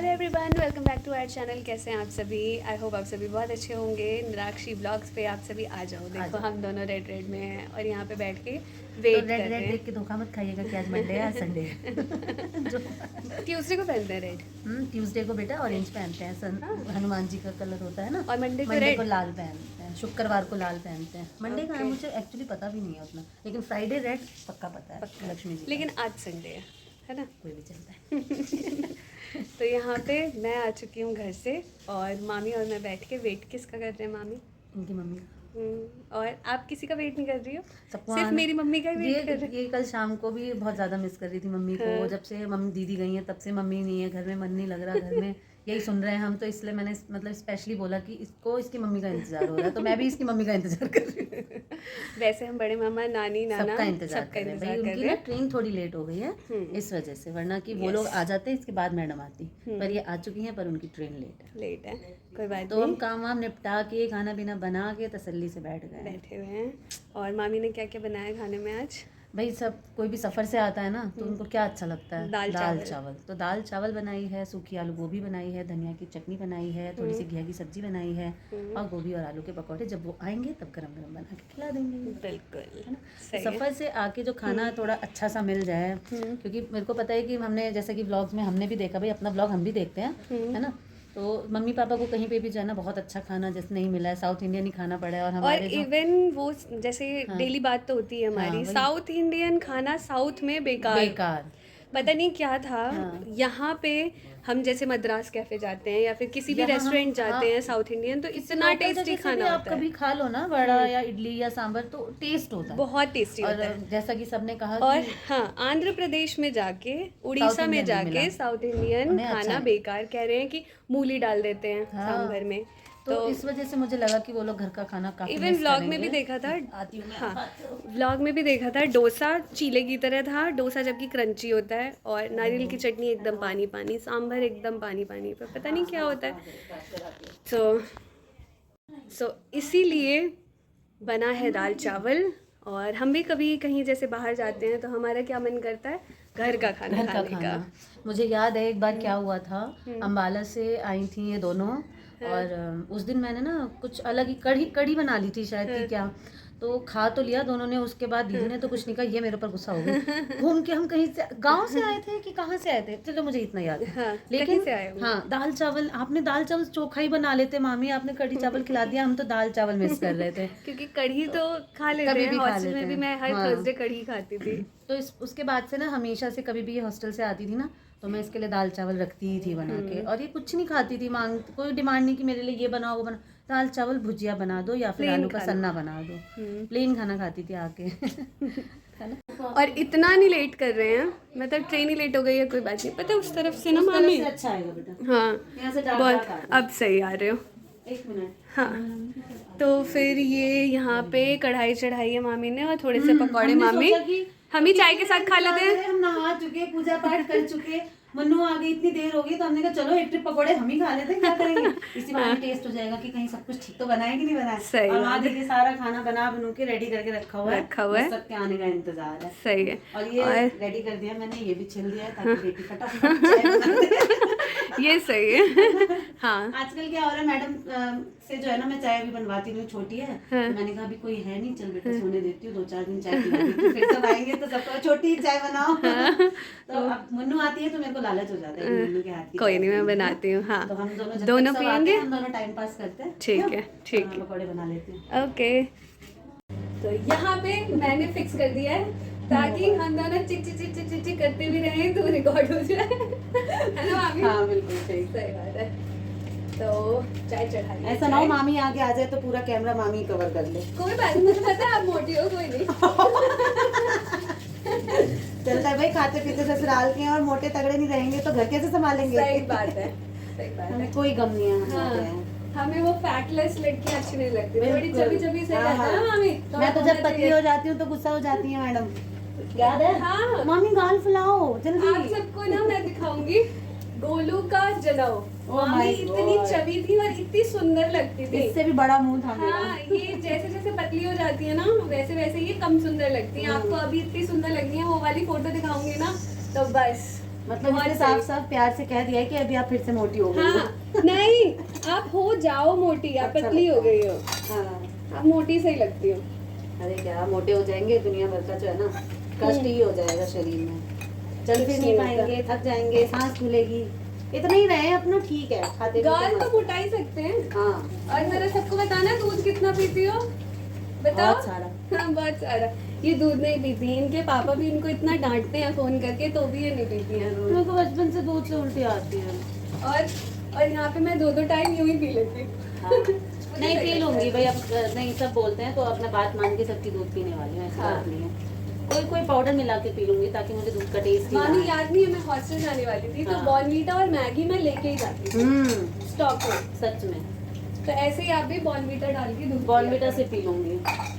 Hello everyone, welcome back to our channel. कैसे हैं आप सभी? आई होप आप सभी बहुत अच्छे होंगे। निराक्षी ब्लॉग्स पे आप सभी आ जाओ। देखो हम दोनों रेड में हैं और यहाँ पे बैठ के वेट कर रहे हैं। देख के धोखा मत खाइएगा कि आज मंडे है, आज संडे है। ट्यूसडे को पहनते हैं रेड। ट्यूसडे को बेटा ऑरेंज पहनते हैं, हनुमान जी का कलर होता है ना। और मंडे को लाल पहनते हैं, शुक्रवार को लाल पहनते हैं। मंडे का मुझे एक्चुअली पता भी नहीं है उतना, लेकिन फ्राइडे रेड पक्का पता है, लक्ष्मी जी। लेकिन आज संडे है ना, कोई भी चलता है। तो यहाँ पे मैं आ चुकी हूँ घर से और मामी और मैं बैठ के वेट किसका कर रहे हैं? मामी उनकी मम्मी। और आप किसी का वेट नहीं कर रही हो? सबको सिर्फ मेरी मम्मी का ही वेट कर रही। ये कल शाम को भी बहुत ज़्यादा मिस कर रही थी मम्मी को। जब से मम्मी दीदी गई है तब से मम्मी नहीं है घर में, मन नहीं लग रहा घर में, यही सुन रहे हैं हम। तो इसलिए मैंने मतलब स्पेशली बोला कि इसको इसकी मम्मी का इंतजार हो रहा है, तो मैं भी इसकी मम्मी का इंतजार कर रही हूँ। वैसे हम बड़े मामा, नानी, नाना सबका इंतजार कर रहे हैं। उनकी ना ट्रेन थोड़ी लेट हो गई है इस वजह से, वरना कि वो लोग आ जाते इसके बाद मैडम आती, पर ये आ चुकी हैं, पर उनकी ट्रेन लेट है। कोई बात तो हम काम वाम निपटा के खाना पीना बना के तसल्ली से बैठे हुए हैं। और मामी ने क्या क्या बनाया खाने में आज? भाई सब कोई भी सफ़र से आता है ना तो उनको क्या अच्छा लगता है? दाल चावल। तो दाल चावल बनाई है, सूखी आलू गोभी बनाई है, धनिया की चटनी बनाई है, थोड़ी सी घिया की सब्जी बनाई है, और गोभी और आलू के पकौड़े। जब वो आएंगे तब गरम गरम बना के खिला देंगे। बिल्कुल, है ना। सफ़र से आके जो खाना थोड़ा अच्छा सा मिल जाए, क्योंकि मेरे को पता है कि हमने जैसे कि व्लॉग्स में हमने भी देखा, भाई अपना व्लॉग हम भी देखते हैं, है ना। तो मम्मी पापा को कहीं पे भी जाना बहुत अच्छा खाना जैसे नहीं मिला है, साउथ इंडियन ही खाना पड़ा है। और हमारे इवन वो जैसे डेली बात तो होती है हमारी, साउथ इंडियन खाना साउथ में बेकार पता नहीं क्या था। यहाँ पे हम जैसे मद्रास कैफे जाते हैं या फिर किसी भी रेस्टोरेंट जाते हैं साउथ इंडियन, तो इतना टेस्टी खाना होता है। कभी खा लो ना वड़ा या इडली या सांभर, तो टेस्ट होता है, बहुत टेस्टी होता है। जैसा कि सबने कहा। और हाँ, आंध्र प्रदेश में जाके, उड़ीसा में जाके साउथ इंडियन खाना बेकार कह रहे हैं कि मूली डाल देते हैं सांभर में। तो इस वजह से मुझे लगा कि वो लोग घर का खाना काफी इवन व्लॉग में भी देखा था। व्लॉग में भी देखा था, डोसा चीले की तरह था। डोसा जबकि क्रंची होता है, और नारियल की चटनी एकदम पानी पानी, सांभर एकदम पानी पानी, पर पता नहीं क्या होता है। सो इसीलिए बना है दाल चावल। और हम भी कभी कहीं जैसे बाहर जाते हैं तो हमारा क्या मन करता है? घर का खाना खाने का। मुझे याद है एक बार क्या हुआ था, अम्बाला से आई थी ये दोनों, और उस दिन मैंने ना कुछ अलग ही कढ़ी बना ली थी शायद कि क्या, तो खा तो लिया दोनों ने। उसके बाद दीदी ने तो कुछ नहीं कहा, ये मेरे ऊपर गुस्सा हो गई। घूम के हम कहीं से गांव से आए थे कि कहाँ से आए थे, चलो मुझे इतना याद है। लेकिन हाँ, दाल चावल, आपने दाल चावल चोखा ही बना लेते मामी, आपने कढ़ी चावल खिला दिया, हम तो दाल चावल मिस कर रहे थे। क्योंकि कढ़ी तो खा लेते हैं, हॉस्टल में भी मैं हर थर्सडे कढ़ी खाती थी। तो उसके बाद से ना हमेशा से कभी भी ये हॉस्टल से आती थी ना, तो मैं इसके लिए दाल चावल रखती ही थी बना के। और ये कुछ नहीं खाती थी, कोई डिमांड नहीं कि मेरे लिए ये बनाओ वो बनाओ। दाल चावल भुजिया बना दो या फिर आलू का सन्ना बना दो, प्लेन खाना खाती थी आके। है ना। और इतना नहीं लेट कर रहे हैं, मतलब ट्रेन ही लेट हो गई है, कोई बात नहीं। पता है उस तरफ से ना मामी, अच्छा आएगा बेटा। हाँ बहुत, अब सही आ रहे हो। एक मिनट। हाँ, तो फिर ये यहाँ पे कढ़ाई चढ़ाई है मामी ने, और थोड़े से पकौड़े मामी हम ही चाय के साथ खा लेते हैं। हम नहा चुके, पूजा पाठ कर चुके, मन्नू आ गई, इतनी देर हो गई, तो हमने कहा चलो एक ट्रिप पकौड़े हम ही खा लेते हैं, क्या करेंगे। इसी बहाने टेस्ट हो जाएगा कि कहीं सब कुछ ठीक तो बनाए कि नहीं बनाए। सही है। और देखिए सारा खाना बनू के रेडी करके रखा हुआ है, सबके आने का इंतजार है। सही है। और ये रेडी कर दिया मैंने, ये भी छिल दिया है ताकि बेटी फटाफट चाय बना दे। ये सही है। हाँ, आजकल क्या हो रहा है, मैडम से जो है ना मैं चाय भी बनवाती नहीं, छोटी है। तो मैंने कहा अभी कोई है नहीं, चल बेटा सोने देती हूँ, 2-4 दिन चाय पिला देती हूँ, फिर सब आएंगे तो सबको छोटी ही चाय बनाओ। तो अब मन्नू आती है तो मेरे को लालच हो जाता है मन्नू के हाथ की। कोई नहीं, मैं बनाती हूँ। हाँ, तो हम दोनों पियेंगे, हम दोनों टाइम पास करते हैं। ठीक है, ठीक है, पकौड़े बना लेते हैं। ओके। तो यहाँ पे मैंने फिक्स कर दिया है ताकि हम दोनों चिक चिक चिक चिक चिक करते भी रहें तो रिकॉर्ड हो जाए। है ना मामी? हाँ बिल्कुल सही बात है। तो चाय चढ़ा, ऐसा ना हो मामी आगे आ जाए तो पूरा कैमरा मामी कवर कर ले। कोई बात नहीं, मुझे पता है आप मोटी हो, कोई नहीं। चलता है भाई, खाते पीते ससुराल के हैं और मोटे तगड़े नहीं रहेंगे तो घर कैसे संभालेंगे। सही बात है, सही बात है। कोई गम नहीं है। हमें वो फैटलेस लड़की अच्छी नहीं लगती, बड़ी चबी सही रहता है ना मामी। मैं तो जब पतली हो जाती हूँ तो गुस्सा हो जाती है मैडम, याद है? हाँ, मामी गाल फुलाओ जल्दी। आप सबको ना मैं दिखाऊंगी गोलू का जलाओ। मामी इतनी चबी थी और इतनी सुंदर लगती थी, इससे भी बड़ा मुंह था मेरा। हाँ, ये जैसे जैसे पतली हो जाती है ना वैसे वैसे ये कम सुंदर लगती है। आपको अभी इतनी सुंदर लग रही है, वो वाली फोटो दिखाऊंगी ना तो बस मतलब इसने साफ साफ प्यार से कह दिया है कि अभी आप फिर से मोटी हो गई हो। हाँ नहीं, आप हो जाओ मोटी, आप अच्छा पतली हो लगता है। गई हो, हाँ आप मोटी सही लगती हो। अरे क्या मोटे हो जाएंगे, दुनिया भर का जो है ना कष्ट ही हो जाएगा शरीर में, चल फिर नहीं पाएंगे, थक जाएंगे, सांस फूलेगी, इतना ही रहे अपना ठीक है, खाते गाल तो मोटा ही सकते हैं। हाँ और मेरा सबको बताना दूध कितना पीती हो, बताओ। बहुत सारा। हाँ बहुत सारा। ये दूध नहीं पीती, इनके पापा भी इनको इतना डांटते हैं फोन करके, तो भी ये नहीं पीती हैं दूध। मेरे को बचपन से दूध से उल्टी आती है। और यहाँ पे मैं 2-2 टाइम यूं ही पी लेती हूँ। हाँ। नहीं पी लूंगी भाई, अब नहीं सब बोलते हैं तो अपना बात मान के सबकी दूध पीने वाली हूँ, ऐसी हाँ। बात नहीं है। कोई पाउडर मिला के पी लूंगी ताकि मुझे दूध का टेस्ट ही ना मामी आए। याद नहीं है, मैं हॉस्टल जाने वाली थी तो हाँ। बॉर्नवीटा और मैगी मैं लेके ही जाती थी स्टॉक में। सच में तो ऐसे ही आप भी बॉर्नवीटा डाल के दूध बॉर्नवीटा से पी लूंगी। हाँ।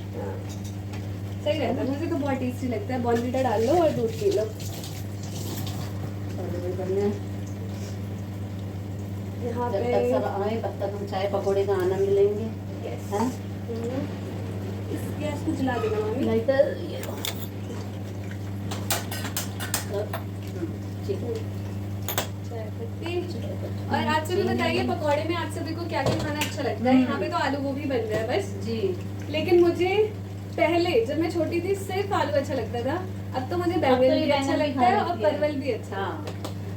सही रहता है, मुझे तो बहुत टेस्टी लगता है। बॉर्नवीटा डाल लो और दूध पी लो। यहाँ जब पे तक सब आए तब तक हम चाय पकौड़े का आनंद लेंगे। Yes. है इस गैस को जला देना मामी। लाइटर ये लो। ठीक है। चाय पत्ती। और आप सभी बताइए पकौड़े में आप सभी को क्या क्या खाना अच्छा लगता है। यहाँ पे तो आलू गोभी बन रहा है बस, जी लेकिन मुझे पहले जब मैं छोटी थी सिर्फ आलू अच्छा लगता था। अब तो मुझे बैंगन भी अच्छा लगता है और परवल भी अच्छा। हाँ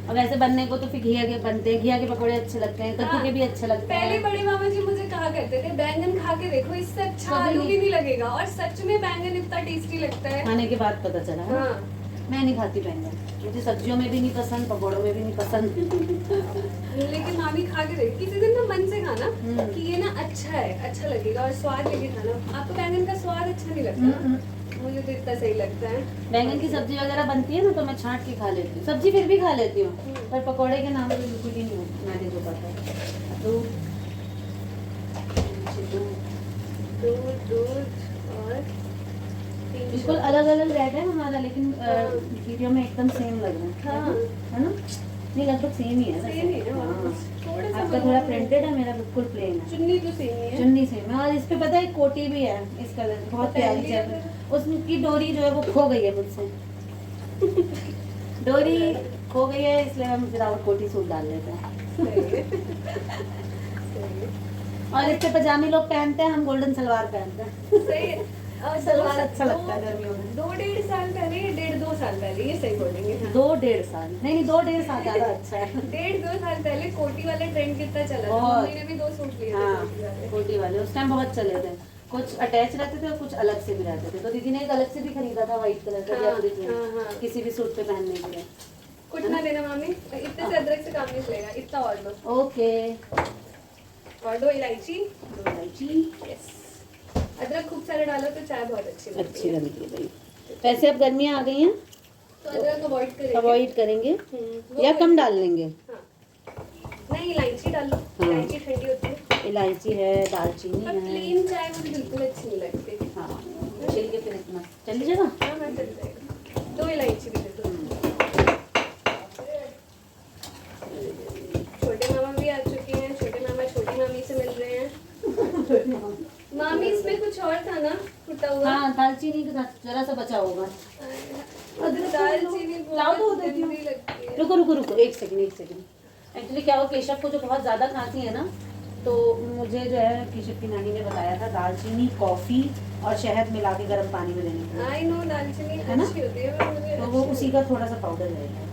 अब ऐसे बनने को तो फिर घिया के बनते हैं, घिया के पकौड़े अच्छे लगते हैं, कद्दू के भी अच्छे लगते हैं। पहले बड़े मामा जी मुझे कहा करते थे बैंगन खा के देखो, इससे अच्छा आलू भी नहीं लगेगा। और सच में बैंगन इतना टेस्टी लगता है। खाने के बाद पता चला है। हाँ। मैं नहीं खाती बैंगन, मुझे सब्जियों में भी नहीं पसंद, पकौड़ों में भी नहीं पसंद। लेकिन मामी खा के देखी किसी दिन ना मन से खाना कि ये ना अच्छा है, अच्छा लगेगा और स्वाद लेके खाना। आपको बैंगन का स्वाद अच्छा नहीं लगता? मुझे तो इतना सही लगता है। बैंगन की सब्जी वगैरह बनती है ना तो मैं छांट के खा लेती हूँ, सब्जी फिर भी खा लेती हूँ, पर पकौड़े के नाम पे बिल्कुल ही नहीं मैंने जो पता है। दूध और बिल्कुल अलग अलग रेट है हमारा, लेकिन वीडियो में एकदम सेम लग रहा है। हाँ। है ना? नहीं लगभग सेम ही है ना? सेम ही है। हाँ। थोड़ा सा आपका थोड़ा प्रिंटेड है, मेरा बिल्कुल प्लेन है। चुन्नी तो सेम ही है। चुन्नी सेम है और इस पे पता है कोटी भी है इस कलर की, बहुत प्यारी है। उसकी डोरी जो है वो खो गई है मुझसे। डोरी खो गई है इसलिए हम विदाउट कोटी सूट डाल लेते हैं। सही है। सही है। और इसके पजामे लोग पहनते हैं, हम गोल्डन सलवार पहनते हैं। सही है। और सलवार अच्छा लगता है गर्मियों में। 2-1.5 साल पहले, 1.5-2 साल पहले, ये सही बोलेंगे। हाँ। 2-1.5 साल नहीं 2-1.5 साल ज्यादा अच्छा है। 1.5-2 साल पहले कोटी वाला ट्रेंड कितना चला था। बहुत। मम्मी ने भी 2 सूट लिए थे हाँ कोटी वाले। कोटी वाले उस टाइम बहुत चले थे, कुछ अटैच रहते थे और कुछ अलग से भी रहते थे। तो दीदी ने एक अलग से भी खरीदा था व्हाइट कलर का हाँ, जैकेट में, हाँ, हाँ। किसी भी सूट पे पहनने के लिए। कुछ ना देना मामी, इतने से अदरक से काम नहीं चलेगा। इतना और लो। ओके और 2 इलायची। 2 इलायची यस। अदरक खूब सारे डालो तो चाय बहुत अच्छी लगती अच्छी है। लगती है भाई। वैसे अब गर्मियाँ आ गई हैं तो अदरक अवॉइड करेंगे। अवॉइड करेंगे वो या कम डाल लेंगे। हाँ। नहीं इलायची डाल लो। हाँ। इलायची ठंडी होती है। इलायची है, दालचीनी पर है। प्लेन चाय मुझे बिल्कुल अच्छी नहीं लगती। हाँ छिल के फिर इतना चल लीजिएगा। हाँ मैं चल जाएगा। 2 इलायची भी दे दो। छोटे मामा भी आ चुके हैं। छोटे मामा छोटी मामी से मिल रहे हैं। मामी इसमें कुछ और था ना कुटा हुआ? हाँ दालचीनी के साथ जरा सा बचा होगा। दालचीनी लाओ तो बहुत देती हूँ। गंदी लगती है। रुको रुको रुको एक सेकंड। एक्चुअली क्या हुआ, केशव को जो बहुत ज़्यादा खांसी है ना, तो मुझे जो है केशव की नानी ने बताया था दालचीनी, कॉफ़ी और शहद मिला के गर्म पानी में देने के लिए। आई नो दालचीनी है ना? अच्छी होती है पर मुझे तो वो अच्छी उसी का थोड़ा सा पाउडर रहेगा।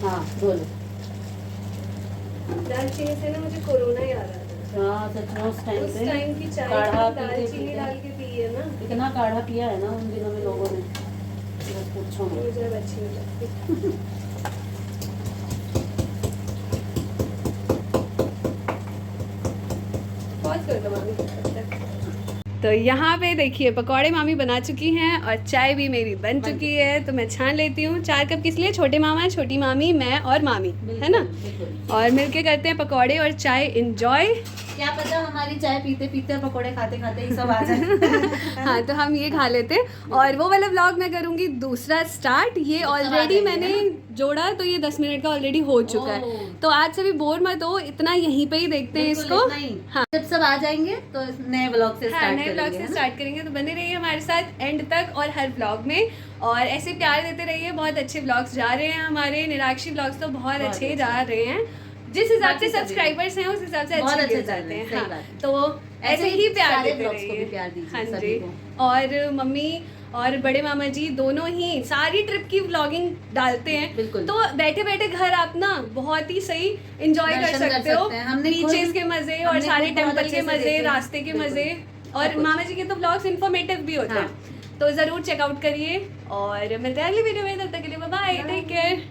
हाँ बोलो। दालचीनी से ना मुझे कोरोना याद आता है। हाँ सच में उस टाइम उस पे टाइम की चाय काढ़ा में पीते दालचीनी पीते डाल के पी है ना, इतना काढ़ा पिया है ना उन दिनों में लोगों ने, बस पूछो मत। मुझे अब अच्छी नहीं लगती। पॉज कर दो मामी तब तक। तो यहाँ पे देखिए पकौड़े मामी बना चुकी हैं और चाय भी मेरी बन चुकी है। तो मैं छान लेती हूँ। 4 कप किस लिए? छोटे मामा, छोटी मामी, मैं और मामी, है ना? बिल्कुल। और मिलके करते हैं पकौड़े और चाय इंजॉय। क्या पता हमारी चाय पीते पीते पकोड़े खाते खाते ही सब आ जाए। हाँ तो हम ये खा लेते हैं और वो वाला व्लॉग मैं करूँगी दूसरा स्टार्ट। ये ऑलरेडी मैंने जोड़ा तो ये 10 मिनट का ऑलरेडी हो चुका है। तो आज से भी बोर मत हो, इतना यहीं पे ही देखते हैं इसको। हाँ जब सब आ जाएंगे तो नए व्लॉग से स्टार्ट नए व्लॉग से स्टार्ट करेंगे, तो बने रहिए हमारे साथ एंड तक और हर व्लॉग में, और ऐसे प्यार देते रहिए। बहुत अच्छे व्लॉग्स जा रहे हैं हमारे, निराक्षी व्लॉग्स तो बहुत अच्छे जा रहे हैं, जिस हिसाब से सब्सक्राइबर्स हैं उस हिसाब से अच्छे जाते हैं। हाँ, तो ऐसे ही प्यार देते रहिए। हाँ जी, और मम्मी और बड़े मामा जी दोनों ही सारी ट्रिप की व्लॉगिंग डालते हैं, बिल्कुल। तो बैठे बैठे घर आप ना बहुत ही सही एंजॉय कर सकते हो, बीचेस के मजे और सारे टेम्पल के मजे, रास्ते के मजे, और मामा जी के तो व्लॉग्स इन्फॉर्मेटिव भी होते हैं, तो जरूर चेकआउट करिए। और मिलते हैं अगली वीडियो में, तब तक के लिए बाय बाय, टेक केयर।